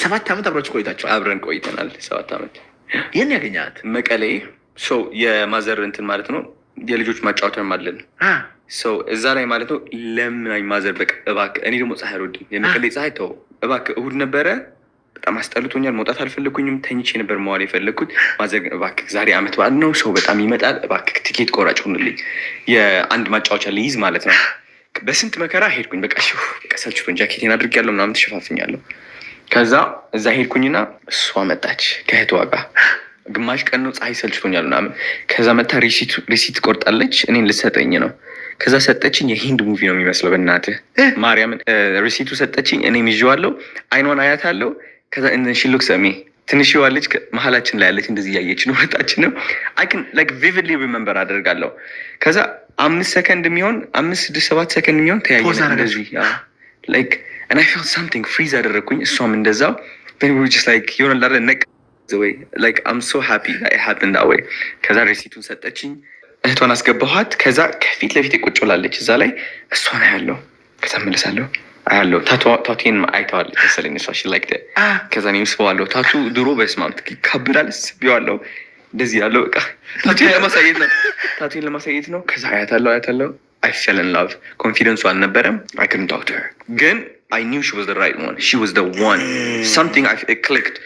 7 ዓመት አብራችሁ ቆይታችኋል? አብረን ቆይተናል 7 ዓመት። የት ያገኛት? መቀሌ። ሰው የማዘር እንትን ማለት ነው የልጆች ማጫወቻም አለን። ሰው እዛ ላይ ማለት ነው ለምን ማዘር በቃ እባክህ፣ እኔ ደግሞ ፀሐይ አልወድም፣ የመቀሌ ፀሐይ ተው እባክህ። እሑድ ነበረ በጣም አስጠልቶኛል፣ መውጣት አልፈለኩኝም፣ ተኝቼ ነበር መዋል የፈለግኩት። ማዘር እባክህ ዛሬ ዓመት በዓል ነው፣ ሰው በጣም ይመጣል፣ እባክህ ቲኬት ቆራጭ ሁንልኝ፣ የአንድ ማጫወቻ ልይዝ ማለት ነው። በስንት መከራ ሄድኩኝ። በቃ ሰልችቶኝ ጃኬቴን አድርጌያለሁ ምናምን ተሸፋፍኛለሁ። ከዛ እዛ ሄድኩኝና እሷ መጣች ከእህቷ ጋር። ግማሽ ቀን ነው ፀሐይ ሰልችቶኛል ምናምን። ከዛ መታ ሪሲት ቆርጣለች፣ እኔን ልትሰጠኝ ነው። ከዛ ሰጠችኝ። የሂንድ ሙቪ ነው የሚመስለው በእናትህ ማርያምን። ሪሲቱ ሰጠችኝ፣ እኔም ይዤዋለሁ። አይኗን አያታለሁ። ከዛ ሽሉክ ሰሜ ትንሽዋ ልጅ መሀላችን ላይ ያለች እንደዚህ እያየች ነው። ሁለታችንም አይክን ላይክ ቪቪድሊ ሪመምበር አደርጋለሁ። ከዛ 5 ሰከንድ የሚሆን 5 6 7 ሰከንድ የሚሆን ተያየን እንደዚህ ላይክ and I felt something freeze አደረግኩኝ። እሷም እንደዛው then we were just like የሆነ ላለ ነቅ ወይ like I'm so happy that it happened that way። ከዛ ሬሲቱን ሰጠችኝ፣ እህቷን አስገባኋት። ከዛ ከፊት ለፊት ቁጭ ብላለች እዛ ላይ እሷን አያለሁ። ከዛ መልሳለሁ አያለሁ። ታቱን አይተዋለች መሰለኝ እሷ she liked it። ከዛ እኔም ስበዋለሁ። ታቱ ድሮ በስማም ይካብዳል ስቢዋለሁ እንደዚህ ያለው በቃ ታቱን ለማሳየት ነው። ከዛ አያታለሁ I fell in love። ኮንፊደንሱ አልነበረም። I couldn't talk to her ግን I knew she was the right one. She was the one. Something it clicked.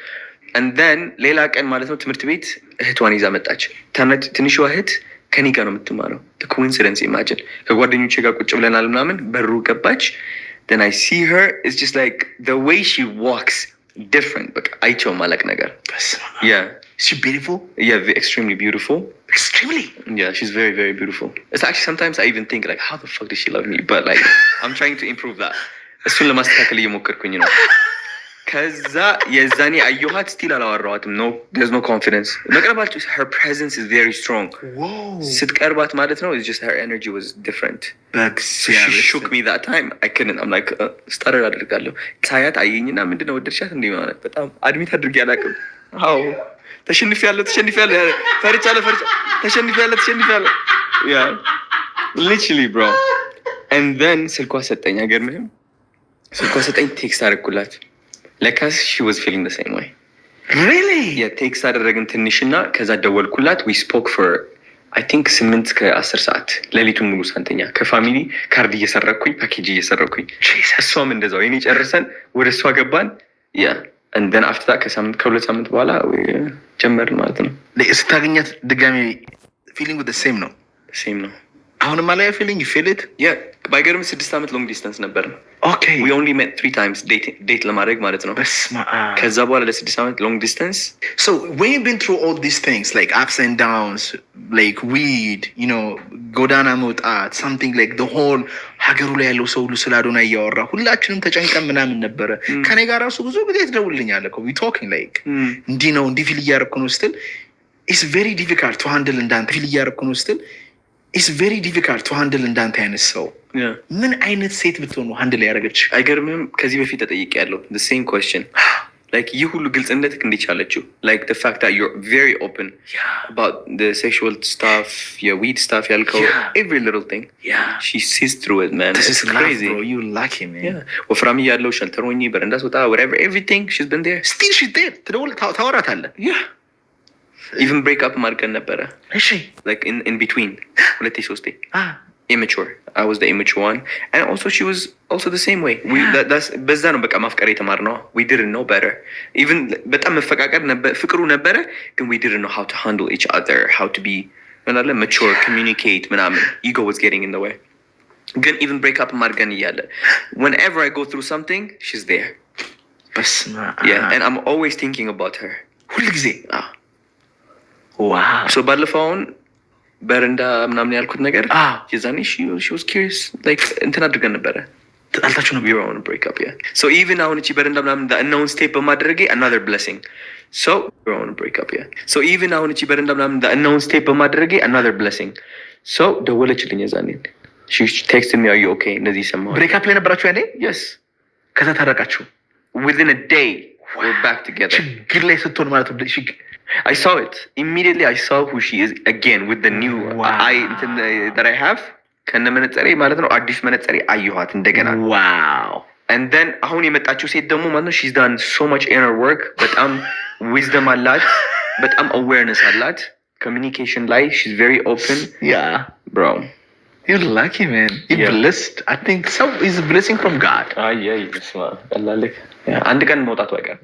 And then ሌላ ቀን ማለት ነው ትምህርት ቤት እህቷን ይዛ መጣች። ትንሿ እህት ከኔ ጋር ነው የምትማረው። The coincidence, imagine። ከጓደኞቼ ጋር ቁጭ ብለናል ምናምን፣ በሩ ገባች። Then I see her. It's just like the way she walks different. በቃ አይቼው ማለቅ ነገር። Yeah. Is she beautiful? Yeah, extremely beautiful. Extremely? Yeah, she's very, very beautiful. It's actually sometimes I even think like, how the fuck does she love me? But like, I'm trying to improve that. እሱን ለማስተካከል እየሞከርኩኝ ነው። ከዛ የዛኔ አየኋት፣ ስቲል አላወራኋትም። No, there's no confidence። መቅረባችሁ her presence is very strong. Whoa. ስትቀርባት ማለት ነው it's just her energy was different. So she shook me that time. I couldn't. I'm like started አድርጋለሁ። ሳያት አየኝና ምንድነው ወደድሻት እንዴ ማለት በጣም አድሚት አድርጌ አላውቅም። አዎ ተሸንፊያለሁ ፈርቻለሁ ተሸንፊያለሁ yeah literally bro. And then ስልኳ ሰጠኝ። አይገርምህም? ስልኳ ሰጠኝ፣ ቴክስት አደረኩላት። ለካስ she was feeling the same way. Really? Yeah, ቴክስት አደረግን ትንሽና ከዛ ደወልኩላት። we spoke for I think 8 ከ10 ሰዓት ሌሊቱን ሙሉ ሳንተኛ ከፋሚሊ ካርድ እየሰረኩኝ ፓኬጅ እየሰረኩኝ እሷም እንደዛው የኔ ጨርሰን ወደ እሷ ገባን። yeah and then after that ከ2 ሳምንት በኋላ ጀመርን ማለት ነው። ስታገኛት ድጋሚ feeling with the same ነው? same ነው። አሁንም አላይ feeling you feel it? yeah ባይገርም 6 ዓመት ሎንግ ዲስታንስ ነበር። okay we only met 3 times date ለማድረግ ማለት ነው። ከዛ በኋላ ለ6 ዓመት ሎንግ ዲስታንስ። so when you've been through all these things like ups and downs, like weed, you know, ጎዳና መውጣት, something like the whole ሀገሩ ላይ ያለው ሰው ሁሉ ስለ አዶና እያወራ ሁላችንም ተጨንቀን ምናምን ነበረ። ከኔ ጋር ራሱ ብዙ ጊዜ ትደውልልኛለህ እኮ we talking like እንዲህ ነው እንዲህ ፊል እያደረኩ ነው ስትል it's very difficult to handle እንዳንተ ፊል እያደረኩ ነው ስትል it's very difficult to handle እንዳንተ አይነት ሰው ምን አይነት ሴት ብትሆን ነው ሃንድል ያደረገች? አይገርምም? ከዚህ በፊት ተጠይቄያለሁ the same question. like ይህ ሁሉ ግልጽነት እንዴት ቻለችው? like the fact that you're very open about the sexual stuff, your weed stuff ያልከው every little thing. she sees through it, man. This is crazy, bro. You lucky, man. ወፍራም ያለው ሸልተሮኝ በረንዳ ስወጣ whatever, everything she's been there. still she's there. ትደውል ታወራታለህ? even break up ማድረግ ነበረ። እሺ like in between 2-3 immature. I was the immature one, and also she was also the same way. that's በዛ ነው በቃ ማፍቀር የተማርነው። we didn't know better. even በጣም መፈቃቀር ነበር፣ ፍቅሩ ነበረ፣ ግን we didn't know how to handle each other, how to be mature, communicate ምናምን. ego was getting in the way. ግን even break up ማድረግ እያለ whenever I go through something she's there. and I'm always thinking about her ሁሉ ጊዜ። wow. so ባለፈውን በረንዳ ምናምን ያልኩት ነገር የዛኔ she was curious like እንትን አድርገን ነበረ። ተጣልታችሁ ነው? we were on a break up. so even አሁን እቺ በረንዳ ምናምን unknown step በማድረጌ another blessing. so we were on a break up. so even አሁን እቺ በረንዳ ምናምን unknown step በማድረጌ another blessing. so ደወለችልኝ የዛኔ she texted me, are you okay? እንደዚህ ሰማሁ። break up ላይ ነበራችሁ ያኔ? yes. ከዛ ታረቃችሁ? within a day we're back together. ችግር ላይ ስትሆን ማለት ነው I saw it immediately. I saw who she is again with the new eye that I have. ከነ መነጽሬ ማለት ነው አዲስ መነጽሬ አየኋት እንደገና። wow. and then አሁን የመጣችው ሴት ደግሞ ማለት ነው she's done so much inner work በጣም wisdom አላት በጣም awareness አላት communication ላይ she's very open yeah bro you're lucky man you're blessed I think so is a blessing from God yeah you smart አንድ ቀን መውጣቱ አይቀርም